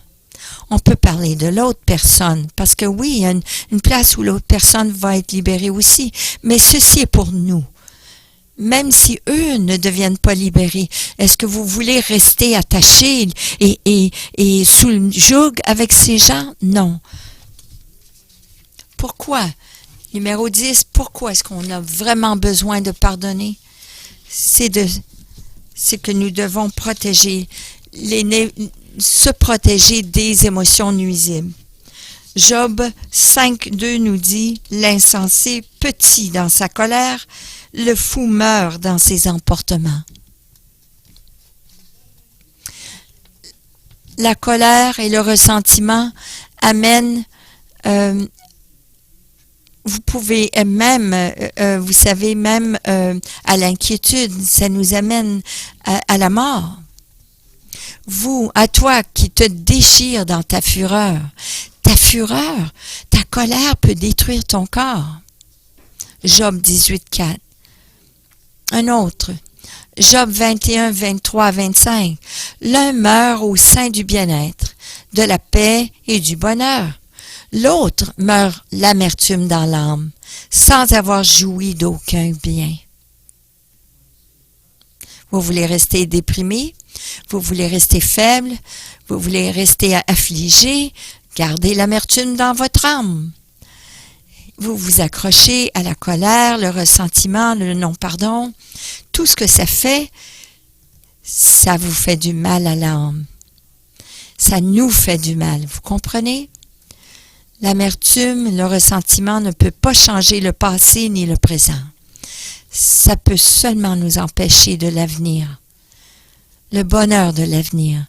On peut parler de l'autre personne, parce que oui, il y a une place où l'autre personne va être libérée aussi, mais ceci est pour nous. Même si eux ne deviennent pas libérés, est-ce que vous voulez rester attachés et sous le joug avec ces gens? Non. Pourquoi? Numéro 10, pourquoi est-ce qu'on a vraiment besoin de pardonner? c'est que nous devons se protéger des émotions nuisibles. Job 5.2 nous dit, l'insensé petit dans sa colère, le fou meurt dans ses emportements. La colère et le ressentiment amènent, vous pouvez même, vous savez, même à l'inquiétude, ça nous amène à la mort. À toi qui te déchires dans ta fureur, ta colère peut détruire ton corps. Job 18.4. Un autre. Job 21, 23, 25. L'un meurt au sein du bien-être, de la paix et du bonheur. L'autre meurt l'amertume dans l'âme, sans avoir joui d'aucun bien. Vous voulez rester déprimé? Vous voulez rester faible? Vous voulez rester affligé? Gardez l'amertume dans votre âme. Vous vous accrochez à la colère, le ressentiment, le non-pardon. Tout ce que ça vous fait du mal à l'âme. Ça nous fait du mal, vous comprenez? L'amertume, le ressentiment ne peut pas changer le passé ni le présent. Ça peut seulement nous empêcher de l'avenir. Le bonheur de l'avenir.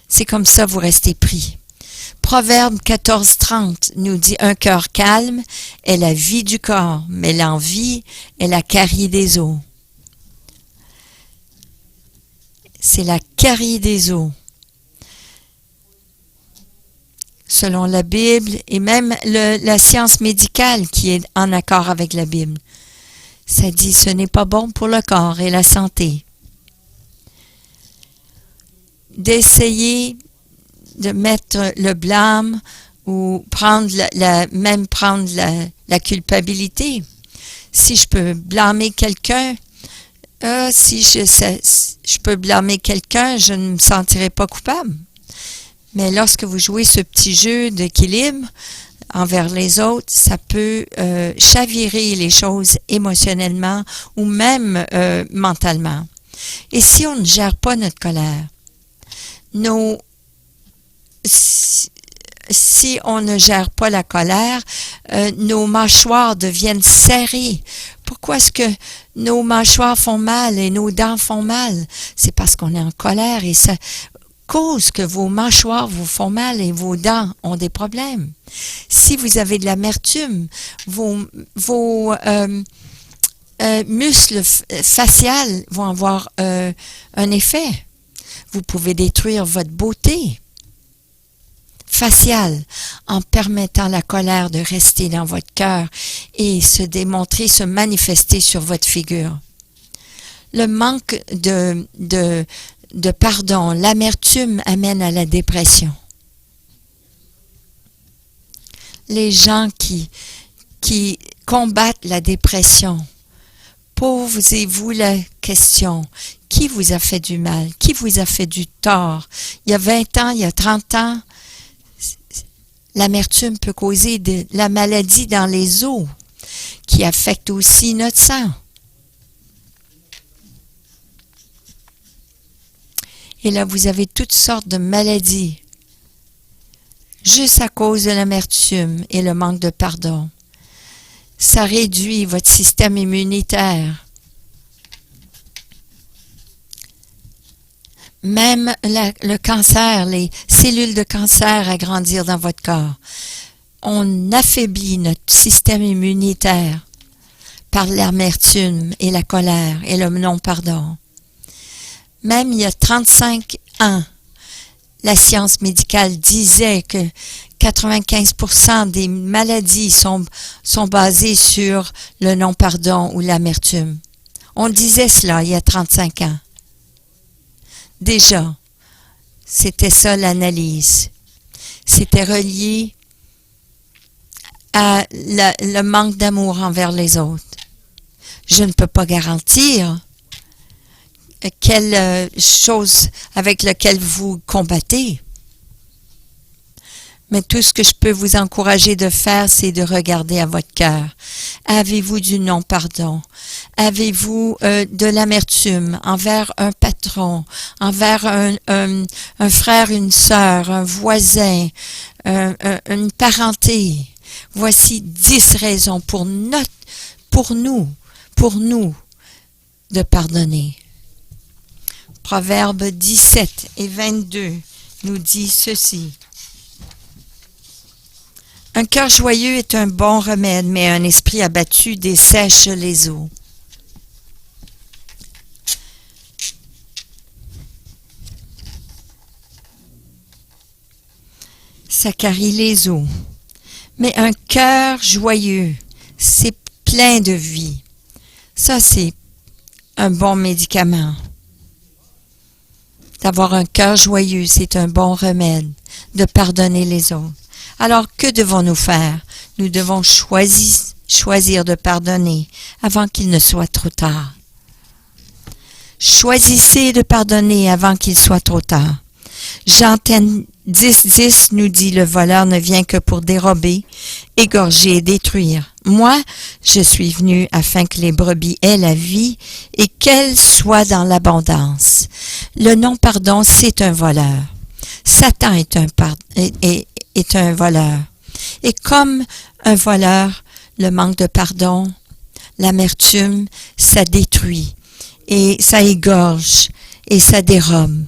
C'est comme ça vous restez pris. Proverbe 14.30 nous dit « Un cœur calme est la vie du corps, mais l'envie est la carie des os. » C'est la carie des os. Selon la Bible et même la science médicale qui est en accord avec la Bible. Ça dit « Ce n'est pas bon pour le corps et la santé. » D'essayer de mettre le blâme ou prendre la culpabilité. Si je peux blâmer quelqu'un, si je peux blâmer quelqu'un, je ne me sentirai pas coupable. Mais lorsque vous jouez ce petit jeu d'équilibre envers les autres, ça peut chavirer les choses émotionnellement ou même mentalement. Et si on ne gère pas notre colère, si on ne gère pas la colère, nos mâchoires deviennent serrées. Pourquoi est-ce que nos mâchoires font mal et nos dents font mal? C'est parce qu'on est en colère et ça cause que vos mâchoires vous font mal et vos dents ont des problèmes. Si vous avez de l'amertume, vos muscles faciaux vont avoir un effet. Vous pouvez détruire votre beauté faciale en permettant la colère de rester dans votre cœur et se manifester sur votre figure. Le manque de pardon, l'amertume amène à la dépression. Les gens qui combattent la dépression, posez-vous la question, qui vous a fait du mal? Qui vous a fait du tort? Il y a 20 ans, il y a 30 ans, l'amertume peut causer de la maladie dans les os qui affecte aussi notre sang. Et là, vous avez toutes sortes de maladies juste à cause de l'amertume et le manque de pardon. Ça réduit votre système immunitaire. Même le cancer, les cellules de cancer à grandir dans votre corps. On affaiblit notre système immunitaire par l'amertume et la colère et le non-pardon. Même il y a 35 ans, la science médicale disait que 95% des maladies sont basées sur le non-pardon ou l'amertume. On disait cela il y a 35 ans. Déjà, c'était ça l'analyse. C'était relié à le manque d'amour envers les autres. Je ne peux pas garantir quelle chose avec laquelle vous combattez. Mais tout ce que je peux vous encourager de faire, c'est de regarder à votre cœur. Avez-vous du non-pardon? Avez-vous de l'amertume envers un patron, envers un frère, une sœur, un voisin, une parenté? Voici 10 raisons pour nous, de pardonner. Proverbes 17 et 22 nous dit ceci. Un cœur joyeux est un bon remède, mais un esprit abattu dessèche les eaux. Ça carie les eaux. Mais un cœur joyeux, c'est plein de vie. Ça, c'est un bon médicament. D'avoir un cœur joyeux, c'est un bon remède de pardonner les autres. Alors, que devons-nous faire? Nous devons choisir de pardonner avant qu'il ne soit trop tard. Choisissez de pardonner avant qu'il soit trop tard. Jean 10:10 nous dit, le voleur ne vient que pour dérober, égorger et détruire. Moi, je suis venu afin que les brebis aient la vie et qu'elles soient dans l'abondance. Le non-pardon, c'est un voleur. Satan est un voleur. Et comme un voleur, le manque de pardon, l'amertume, ça détruit et ça égorge et ça dérobe.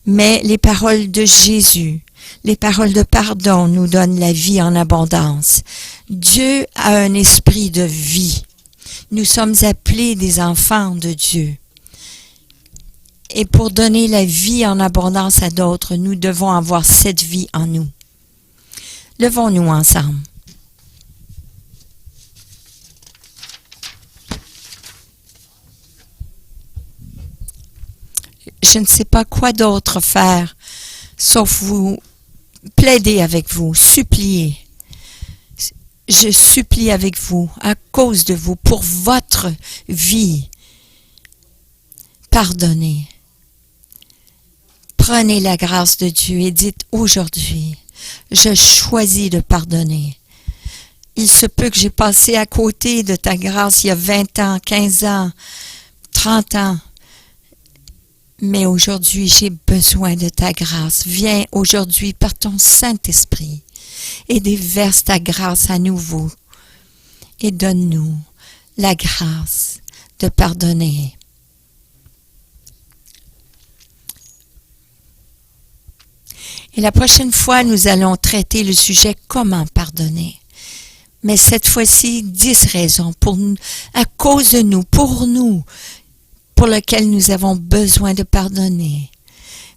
Mais les paroles de Jésus, les paroles de pardon nous donnent la vie en abondance. Dieu a un esprit de vie. Nous sommes appelés des enfants de Dieu. Et pour donner la vie en abondance à d'autres, nous devons avoir cette vie en nous. Levons-nous ensemble. Je ne sais pas quoi d'autre faire, sauf vous plaider avec vous, supplier. Je supplie avec vous, à cause de vous, pour votre vie. Pardonnez. Prenez la grâce de Dieu et dites aujourd'hui, je choisis de pardonner. Il se peut que j'ai passé à côté de ta grâce il y a 20 ans, 15 ans, 30 ans. Mais aujourd'hui, j'ai besoin de ta grâce. Viens aujourd'hui par ton Saint-Esprit et déverse ta grâce à nouveau et donne-nous la grâce de pardonner. Et la prochaine fois, nous allons traiter le sujet comment pardonner. Mais cette fois-ci, 10 raisons à cause de nous, pour lesquelles nous avons besoin de pardonner.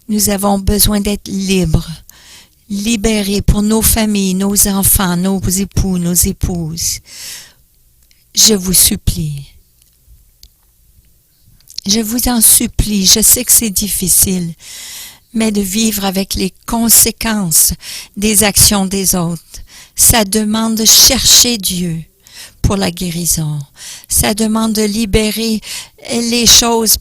Nous avons besoin d'être libres, libérés pour nos familles, nos enfants, nos époux, nos épouses. Je vous supplie. Je vous en supplie, je sais que c'est difficile, mais de vivre avec les conséquences des actions des autres. Ça demande de chercher Dieu pour la guérison. Ça demande de libérer les choses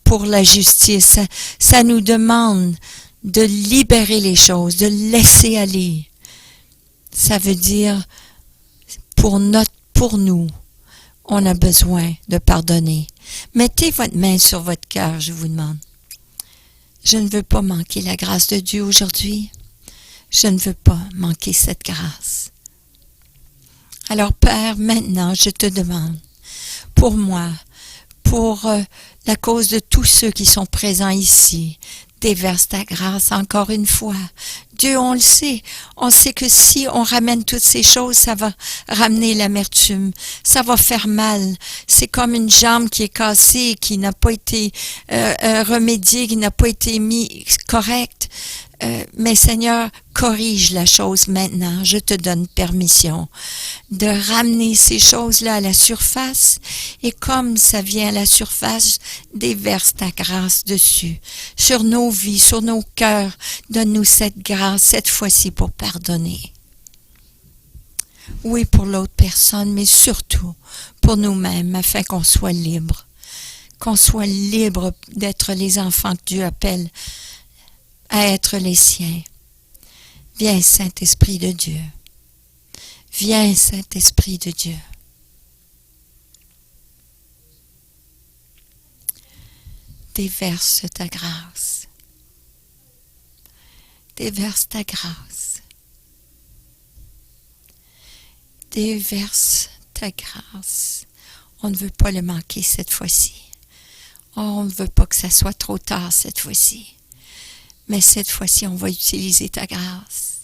pour la justice. Ça nous demande de libérer les choses, de laisser aller. Ça veut dire, pour nous, on a besoin de pardonner. Mettez votre main sur votre cœur, je vous demande. Je ne veux pas manquer la grâce de Dieu aujourd'hui. Je ne veux pas manquer cette grâce. Alors, Père, maintenant, je te demande, pour moi, pour la cause de tous ceux qui sont présents ici, déverse ta grâce encore une fois. Dieu, on le sait. On sait que si on ramène toutes ces choses, ça va ramener l'amertume. Ça va faire mal. C'est comme une jambe qui est cassée, qui n'a pas été remédiée, qui n'a pas été mise correcte. Mais Seigneur, corrige la chose maintenant. Je te donne permission de ramener ces choses-là à la surface. Et comme ça vient à la surface, déverse ta grâce dessus. Sur nos vies, sur nos cœurs, donne-nous cette grâce, cette fois-ci, pour pardonner. Oui, pour l'autre personne, mais surtout pour nous-mêmes, afin qu'on soit libres. Qu'on soit libres d'être les enfants que Dieu appelle à être les siens. Viens, Saint-Esprit de Dieu. Viens, Saint-Esprit de Dieu. Déverse ta grâce. Déverse ta grâce. Déverse ta grâce. On ne veut pas le manquer cette fois-ci. Oh, on ne veut pas que ça soit trop tard cette fois-ci. Mais cette fois-ci, on va utiliser ta grâce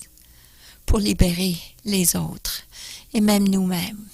pour libérer les autres et même nous-mêmes.